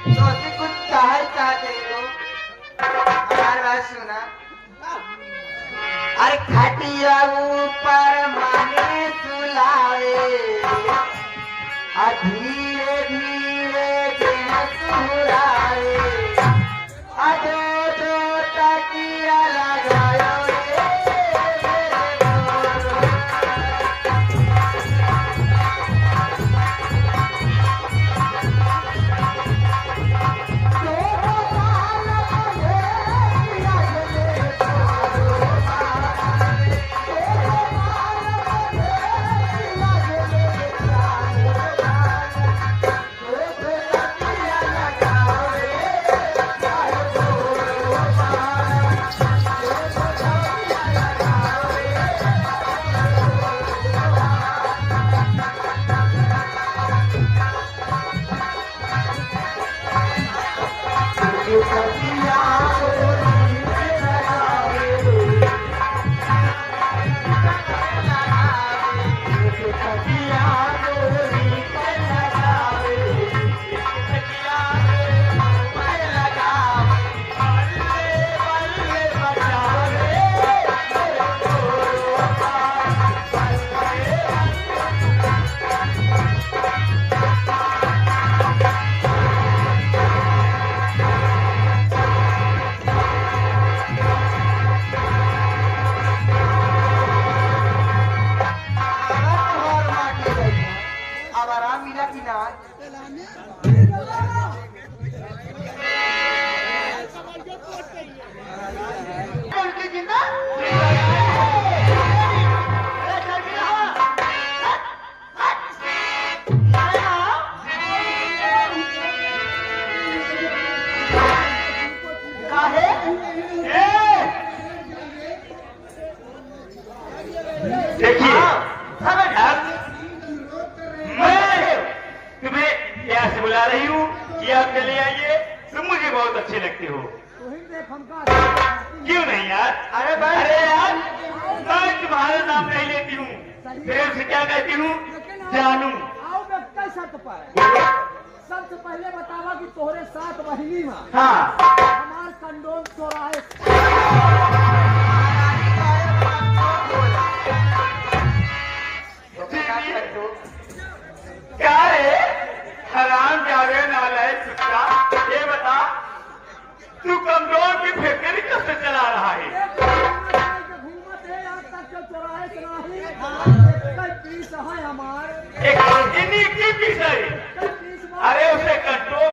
तो कुछ चाहते हो हमारी बात सुना। अरे खटिया ऊपर माने सुलावे धीरे धीरे दिन सुरावे अजो तो तकिया लगायो देखिए मैं तुम्हें यहाँ से बुला रही हूँ कि आप चले आइए। तुम मुझे बहुत अच्छे लगते हो। क्यों नहीं यार? अरे यार मैं तुम्हारा नाम नहीं लेती हूँ, फिर उसे क्या कहती हूँ? जानू। सबसे पहले बतावा कि तोहरे 7 महीने में हाँ हमार कंडोम चौराहे क्या है हराम जावे नालायक कुत्ता, ये बता तू कमजोर की फैक्ट्री कब से चला रहा है? घूमत है आज तक के चौराहे से नहीं पीस है हमारे एक इन्हीं की पीस है। अरे उसे कंट्रोल